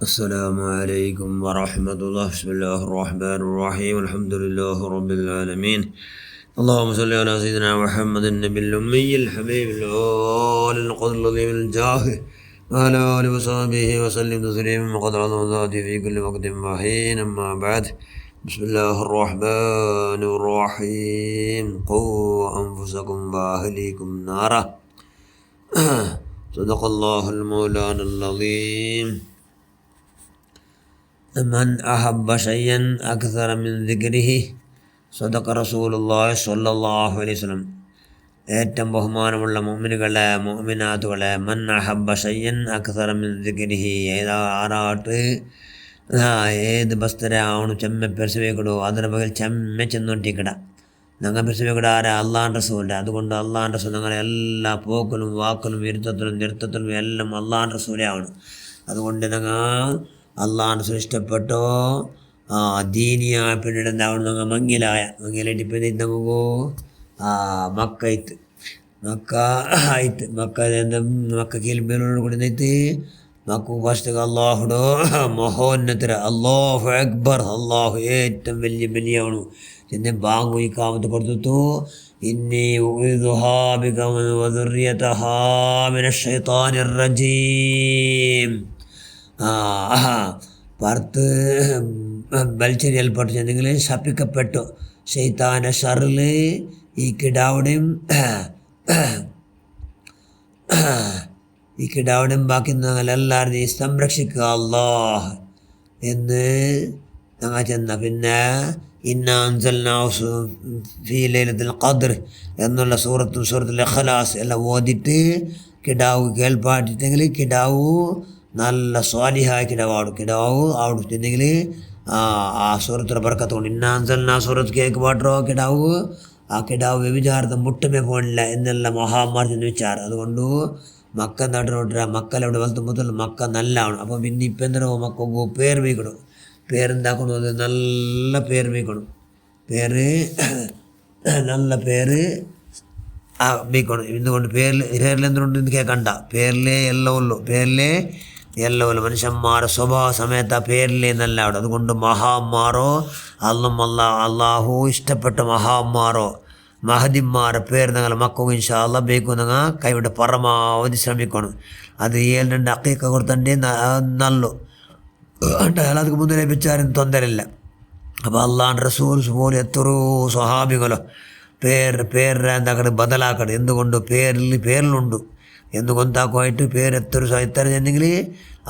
السلام عليكم ورحمة الله. بسم الله الرحمن الرحيم. الحمد لله رب العالمين. اللهم صل على سيدنا محمد النبي الأمي الحبيب الأول القدر العظيم الجاه وعلى آله وصحبه وسلم تسليما وقد عظم ذاتي في كل وقت وحين. أما بعد، بسم الله الرحمن الرحيم. قوا أنفسكم وأهليكم نارا. صدق الله المولانا العظيم. من أحب شيئا أكثر من ذكره صدق رسول الله صلى الله عليه وسلم. ഏറ്റവും ബഹുമാനമുള്ള മുഅ്മിനുകളെ മുഅ്മിനാത്തുകളെ, മൻ അഹബ്ബ ഷൈഅൻ അക്സറ മിൻ ദിക്രിഹി, ആറാട്ട് ഏത് ಬಸ್ತರೆ ಅವನು ಚೆಮ್ಮೆ ಪೆರಿಸಬೇಕಡು ಅದರ ಬಗ್ಗೆ ಚೆಮ್ಮೆ ಚೆನ್ನೊಟ್ಟಿಕಡ ഞങ്ങൾ പരസ്യവിടെ ആരാ? അള്ളാഹ് റസൂലിൻ്റെ. അതുകൊണ്ട് അള്ളാഹ് റസൂൽ ഞങ്ങളെ എല്ലാ പോക്കലും വാക്കലും ഇരുത്തത്തിലും നിർത്തത്തിലും എല്ലാം അള്ളാഹ് റസൂലേ ആണ്. അതുകൊണ്ട് ഞങ്ങൾ അള്ളാഹ് റസൂൽ ഇഷ്ടപ്പെട്ടോ ദീനിയായ പിന്നീട് എന്താവണം? ഞങ്ങൾ മങ്ങിലായിട്ട് പിന്നെ നമുക്ക് മക്ക കീൽബേലോട് കൂടി നിന്നിട്ട് മക്കു ഫസ്റ്റ് അള്ളാഹുടോ മഹോന്നതര അള്ളാഹു അക്ബർ, അള്ളാഹു ഏറ്റവും വലിയവണു എന്ന് ബാങ്കു ഈ കാമത്ത് കൊടുത്തു. ഇന്നി ഉഇദുഹാ ബിക വദുർരിയതഹാ മിനശ് ശൈത്താനിർ റജീം. പുറത്ത് ബലിച്ചെറിയൽപ്പെട്ടു ചെന്നെങ്കിൽ ശപിക്കപ്പെട്ടു ശൈത്താൻ്റെ ഷറിൽ ഈ കിടാവിടെയും ബാക്കി ഞങ്ങളെല്ലാവരും നീ സംരക്ഷിക്കുക അല്ലാഹ് എന്ന് ഞങ്ങൾ ചെന്ന. പിന്നെ ഇന്നാ അൻസൽനാഹു ഫീ ലൈലത്തുൽ ഖദ്ർ എന്നുള്ള സൂറത്തുൽ ഇഖ്ലാസ് എല്ലാം ഓതിയിട്ട് കിടാവ് കേൾപ്പാട്ടിട്ടെങ്കിൽ കിടാവ് നല്ല സ്വാലിഹായ കിടാവ് അവിടെ ആ സൂറത്തുടെ ബർക്കത്ത് കൊണ്ട് ഇന്നാ അൻസൽനാ സൂറത്ത് കേൾക്ക് പാട്ടോ കിടാവ് വ്യഭിചാരത്തെ മുട്ടുമേ പോണില്ല എന്നുള്ള മഹാമാർ ചെന്ന് വിചാരം. അതുകൊണ്ട് മക്ക നാട്ടിലോട്ട് മക്കളെവിടെ വളർത്തുമ്പോൾ മക്ക നല്ലതാണ്. അപ്പം പിന്നെ ഇപ്പം എന്തിനോ മക്കൾക്ക് പേര് വയ്ക്കണം. പേരെന്താക്കണം? അത് നല്ല പേര് വയ്ക്കണം. നല്ല പേര് വയ്ക്കണം. ഇതുകൊണ്ട് പേരിലെന്തുകൊണ്ട് ഇത് കേൾക്കണ്ട. പേരിലേ എല്ലാം ഉള്ളൂ. മനുഷ്യന്മാരുടെ സ്വഭാവ സമയത്ത് ആ പേരിലേ നല്ല അവിടെ. അതുകൊണ്ട് മഹാന്മാരോ അള്ളാഹു ഇഷ്ടപ്പെട്ട മഹാന്മാരോ മഹദിമാരുടെ പേര് ഞങ്ങൾ മക്കൾക്ക് ഇൻഷാ അല്ലാഹ് ಬೇಕು. ഞങ്ങൾ കൈവിട്ട് പരമാവധി ശ്രമിക്കണം. അത് 7 അക്കീക്ക കൊടുത്തണ്ടേ നല്ലു అంటే ಅದಕ್ಕೆ ಮುಂದೆ ಲಭಿಚಾರಿನ ತೊಂದರೆ ಇಲ್ಲ. അപ്പോൾ അള്ളാഹ് റസൂൽസ് പോലെ എത്രയോ സ്വഹാബികളോ പേര് എന്താക്കടെ ബദലാക്കടെ. എന്തുകൊണ്ട് പേരിലുണ്ട് എന്തുകൊണ്ടാക്കുമായിട്ട് പേര് എത്ര ചെന്നെങ്കിൽ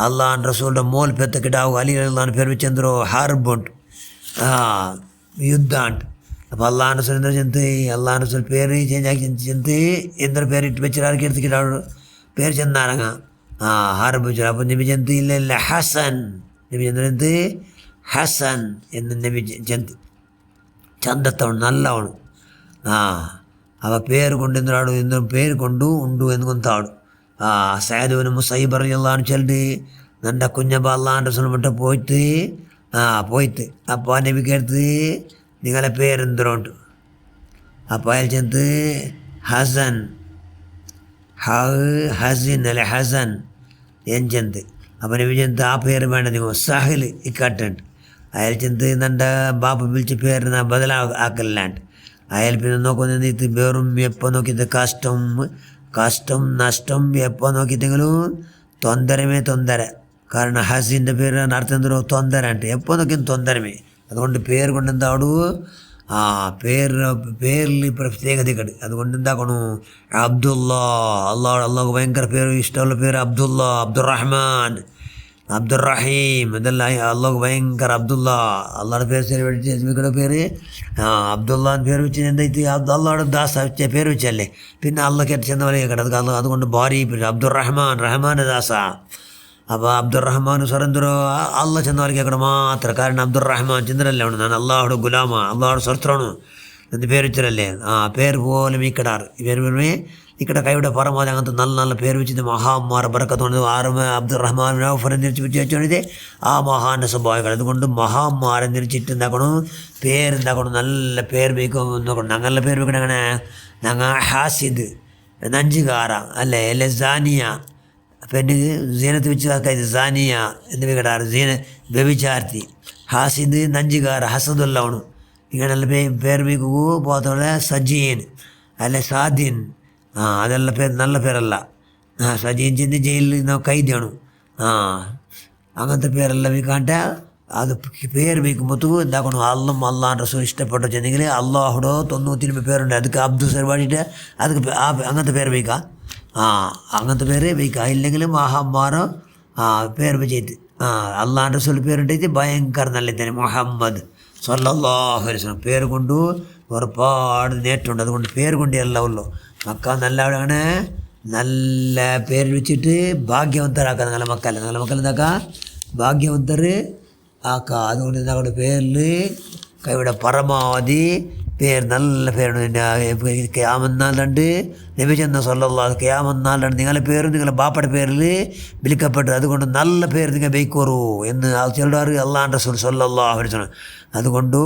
അള്ളാഹ് റസൂലിൻ്റെ മോൽ പെത്ത കിടാവും അലി അള്ളാഹ് പേര് വെച്ചെന്തോ ഹാർബുണ്ട് യുദ്ധാണ്ട്. അപ്പോൾ അള്ളാഹ് റസൂൽ എന്താ ചെന്ത് അള്ളാഹ് റസൂൽ പേര് ചേഞ്ച് ആക്കി ചെന്ത് എന്തൊരു പേര് ഇട്ട് വെച്ചിട്ട് എടുത്ത് കിടാവ് പേര് ചെന്നാരങ്ങ ഹാർബ് വെച്ചു. അപ്പോൾ നബി ചെന്ത് ഇല്ല ഹസൻ, നബി ചെന്ത് ഹസൻ എന്ന് നബി ചെന്ത് ചന്തത്തവണ് നല്ലവണ്. അവ പേര് കൊണ്ട് എന്തിനാడు എന്ന് പേര് കൊണ്ടു ഉണ്ടു എന്ന് കൊണ്ടാడు. സയ്യിദ് മുസയ്യിബ് റളിയല്ലാഹു അൻഹു ചെല്ല് നൻ്റെ കുഞ്ഞപ്പ അള്ളാഹ് റസൂൽ മറ്റ പോയിട്ട് അപ്പോൾ ആ നബിക്ക് എടുത്ത് നിങ്ങളെ പേരെന്തോണ്ട്. അപ്പോൾ അയാൾ ചെന്ന് ഹസൻ ഹസിൻ അല്ലെ ഹസൻ എന്ന് ചെന്ത്. അപ്പോൾ നബി ചെന്ത് ആ പേര് വേണ്ട നിങ്ങൾ സഹൽ ഇക്കട്ടുണ്ട്. അയാൾ ചെന്ത് നൻ്റെ ബാപ്പ വിളിച്ച പേര് ബദലാക്കല്ലാണ്ട് അയാൾ പിന്നെ നോക്കുന്നത് വേറും എപ്പോൾ നോക്കിയത് കഷ്ടം നഷ്ടം എപ്പോൾ നോക്കിയിട്ടെങ്കിലും ತೊಂದರೆ. കാരണം ഹസിൻ്റെ പേര് അർത്ഥം എന്തോ ತೊಂದರೆ ಅಂಟೆ എപ്പോൾ നോക്കിയും ತೊಂದರೆ. അതുകൊണ്ട് പേര് കൊണ്ട് എന്താടു പേരിൽ പ്രത്യേകതകൾ. അതുകൊണ്ട് എന്താക്കണു അള്ളാഹു ഭയങ്കര പേര് ഇഷ്ടമുള്ള പേര് അബ്ദുറഹ്മാൻ അബ്ദുറഹീം ഇതെല്ലാം അള്ളാഹു ഭയങ്കര അള്ളാഹുടെ പേര് പേര് അബ്ദുല്ലാന്ന് പേര് വെച്ച് എന്തായിട്ട് അള്ളാഹുടെ ദാസ വെച്ച പേര് വെച്ചല്ലേ. പിന്നെ അള്ളാഹ് കേട്ട് ചെന്ന പോലെ കേട്ടത്. അതുകൊണ്ട് ഭാരി റഹ്മാൻ്റെ ദാസ. അപ്പോൾ അബ്ദുറഹ്മാൻ സ്വരന്തരോ അള്ള ചെന്ന പോലെ കേൾക്കണം മാത്രം. കാരണം അബ്ദുറഹ്മാൻ ചന്ദ്രല്ലേ ആണ്, ഞാൻ അള്ളാഹുടെ ഗുലാമ അള്ളാഹുടെ സ്വർത്രാണ് എന്ന് പേര് വെച്ചല്ലേ. പേര് പോലെ മീക്കടാറ് ഈ പേര് ഇക്കടെ കൈയുടെ പരമാവധി അങ്ങനത്തെ നല്ല പേര് വെച്ചിട്ട് മഹാന്മാർ ബർക്കത്തോണ്ട് അബ്ദുറഹ്മാൻ ഔഫറെ നിരിച്ച് വെച്ചോണിത് ആ മഹാൻ്റെ സ്വഭാവങ്ങൾ. അതുകൊണ്ട് മഹാന്മാരെ നിരിച്ചിട്ട് എന്താക്കണം പേരെന്താക്കണം നല്ല പേര് വയ്ക്കും നോക്കണം. ഞങ്ങളുടെ പേര് വെക്കണം അങ്ങനെ ഞങ്ങൾ ഹാസിദ് നഞ്ചുകാര അല്ലേ ലസാനിയ പെണ്ണിന് സീനത്ത് വെച്ച് ആക്കായത് സാനിയ എന്ന് വികടാറ് വ്യഭിചാർത്തി. ഹാസിദ് నంజిగార హసదుల్లా ಅವನು ఇక్కడ పేరు మీకు పోతాడే సజీన్ అలా సాదీన్ ಅದೆಲ್ಲ ಪೇರು ನಲ್ಲ ಪೇರಲ್ಲ. సజీన్ చెంది జైలు ನಾವು ఖైదీను അങ്ങനത്തെ പേരെല്ലാം మీకు అంటే അത് പേര് మీకు മുത്തുകു എന്താക്കണം അള്ളും അള്ളാൻ റസൂൽ ഇഷ്ടപ്പെട്ട ചെന്നെങ്കിൽ അള്ളാഹുടോ 99 പേരുണ്ട്. അതുക്ക് അബ്ദു സർ പാടിയിട്ട് അതുക്ക് അങ്ങനത്തെ പേര് വയ്ക്കാം. അങ്ങനത്തെ പേര് വയ്ക്കാം. ഇല്ലെങ്കിൽ മഹാമാരോ പേര് വെച്ചിട്ട് അള്ളാൻ റസൂൽ പേരുണ്ടായിട്ട് ഭയങ്കര നല്ലതാണ് മുഹമ്മദ് സല്ലല്ലാഹു അലൈഹി വസല്ലം. പേര് കൊണ്ട് ഒരുപാട് നേട്ടമുണ്ട്. അതുകൊണ്ട് പേര് കൊണ്ട് എല്ലാം ഉള്ളൂ. മക്ക നല്ലവരാണ്. നല്ല പേര് വെച്ചിട്ട് ഭാഗ്യവന്തരാക്കുക. നിങ്ങളെ മക്കൾ എന്താക്കുക ഭാഗ്യവന്തർ ആക്കുക. അതുകൊണ്ട് എന്താ പേരിൽ ഇവിടെ പരമാവധി പേര് നല്ല പേരുണ്ട്. ക്യാമന്നാളുണ്ട് നബിചെന്ന സല്ലല്ലാഹു ക്യാമന്നാളുണ്ട് നിങ്ങളെ പേരും നിങ്ങളെ ബാപ്പയുടെ പേരിൽ വിളിക്കപ്പെട്ടു. അതുകൊണ്ട് നല്ല പേര് നിങ്ങൾ ബൈക്കോറൂ എന്ന് ചിലർ അള്ളാഹുവിൻ്റെ റസൂൽ സല്ലല്ലാഹു അലൈഹി വസല്ലം. അതുകൊണ്ട്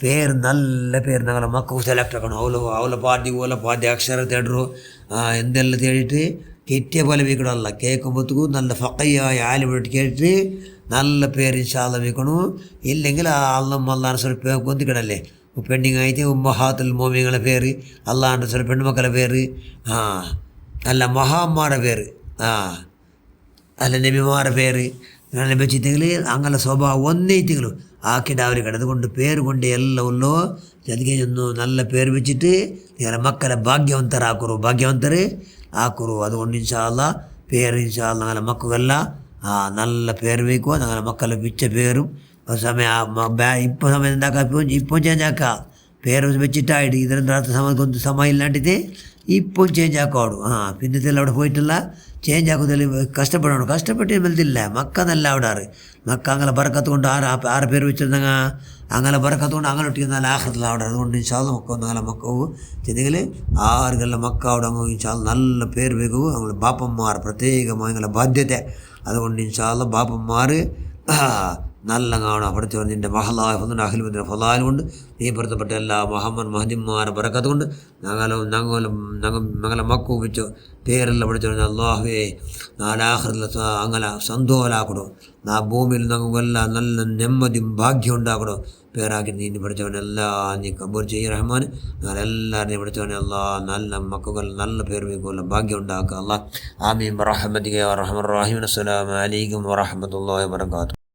പേര് നല്ല പേര് ഞങ്ങളെ മക്കൾക്ക് സെലക്ട് ആക്കണം. അവളെ പാദ്യ അക്ഷര തേടറു എന്തെല്ലാം തേടിയിട്ട് കിട്ടിയ പോലെ വീക്കണമല്ല. കേൾക്കുമ്പോഴത്തേക്കും നല്ല ഫഖിയായ ആലിമിട്ട് കേട്ടിട്ട് നല്ല പേര് ഇൻഷാ അല്ലാഹ് വീക്കണം. ഇല്ലെങ്കിൽ അള്ളാഹു റസൂൽ കൊന്തിക്കണല്ലേ. പെണ്ണിങ് అయితే ഉമ്മഹാത്തുൽ മോമിനിങ്ങള പേര് അള്ളാഹുവിൻ്റെ റസൂൽ പെണ്ണുമക്കളെ പേര് അല്ല മഹാന്മാരുടെ പേര് അല്ല നബിമാരുടെ പേര് ഇങ്ങനെ വെച്ചിട്ടെങ്കിൽ അങ്ങനെ സ്വഭാവം ഒന്നേറ്റെങ്കിലും ആക്കിയിട്ട് അവർ അതുകൊണ്ട് പേര് കൊണ്ട് എല്ലാം ഉള്ളൂ. ಅದಕ್ಕೆ നല്ല പേര് വെച്ചിട്ട് നിങ്ങളെ മക്കളെ ഭാഗ്യവന്തർ ആക്കുറു. അതുകൊണ്ട് ഇൻഷാ അല്ലാഹ് പേര് ഇൻഷാ അല്ലാഹ് ഞങ്ങളെ മക്കൾക്കെല്ല നല്ല പേര് വയ്ക്കുക. ഞങ്ങളെ മക്കളെ വെച്ച പേരും സമയം ഇപ്പോൾ സമയം എന്താക്കാം ഇപ്പോൾ ചേഞ്ച് ആക്കാം. പേര് വെച്ചിട്ടായിട്ട് ഇതിനകത്ത് സമയം ഇല്ലാണ്ടിട്ട് ഇപ്പോൾ ചേഞ്ച് ആക്കാവൂ. പിന്നത്തെല്ലാം അവിടെ പോയിട്ടില്ല ചേഞ്ച് ആക്കുന്നതിൽ കഷ്ടപ്പെട്ട് വലുതില്ല. മക്ക നല്ല അവിടെ മക്ക അങ്ങനെ ബറക്കത്ത് കൊണ്ട് ആറ് പേര് വെച്ചിരുന്നെങ്കിൽ അങ്ങനെ ബറക്കത്ത് കൊണ്ട് അങ്ങനെ ഒട്ടിക്കുന്ന നല്ല ആഹ്റത്തിൽ അവിടെ. അതുകൊണ്ട് ഇൻഷാ അല്ലാഹ് മക്ക നല്ല മക്കവും ചെന്നെങ്കിൽ ആറുകളിലെ മക്ക അവിടെ ഇൻഷാ അല്ലാഹ് നല്ല പേര് വെക്കും. ഞങ്ങൾ ബാപ്പന്മാർ പ്രത്യേകമായി ഞങ്ങളുടെ ബാധ്യത. അതുകൊണ്ട് ഇൻഷാ അല്ലാഹ് ബാപ്പന്മാർ നല്ല കാണാം. പഠിച്ചവൻ്റെ മഹലായ അഖിലുബിൻ്റെ ഫലാൽ കൊണ്ട് നീ പൊരുത്തപ്പെട്ട എല്ലാ മുഹമ്മദ് മഹദിമാരെ ബറക്കത്ത് കൊണ്ട് ഞങ്ങളെ മക്കു വെച്ചു പേരെല്ലാം പഠിച്ചവൻ അള്ളാഹുവേ നാലാഹ്റിൽ അങ്ങനെ സന്തോഷാക്കണോ. ഭൂമിയിൽ ഞങ്ങൾക്കെല്ലാം നല്ല നെമ്മതിയും ഭാഗ്യം ഉണ്ടാക്കണോ. പേരാക്കി നീ പഠിച്ചവനെല്ലാം നീ കബൂർ ചെയ്യ റഹ്മാൻ. ഞങ്ങളെല്ലാവരും പഠിച്ചവനെ അല്ലാഹ് നല്ല മക്കൾ നല്ല പേര് വയ്ക്കുമല്ലോ ഭാഗ്യം ഉണ്ടാക്കുക. അല്ലാഹ് ആമീൻ ബിറഹ്മതിക യാ അർഹമർ റഹീമീൻ. അസ്സലാമു അലൈക്കും വറഹ്മത്തുള്ളാഹി വബറകാതുഹു.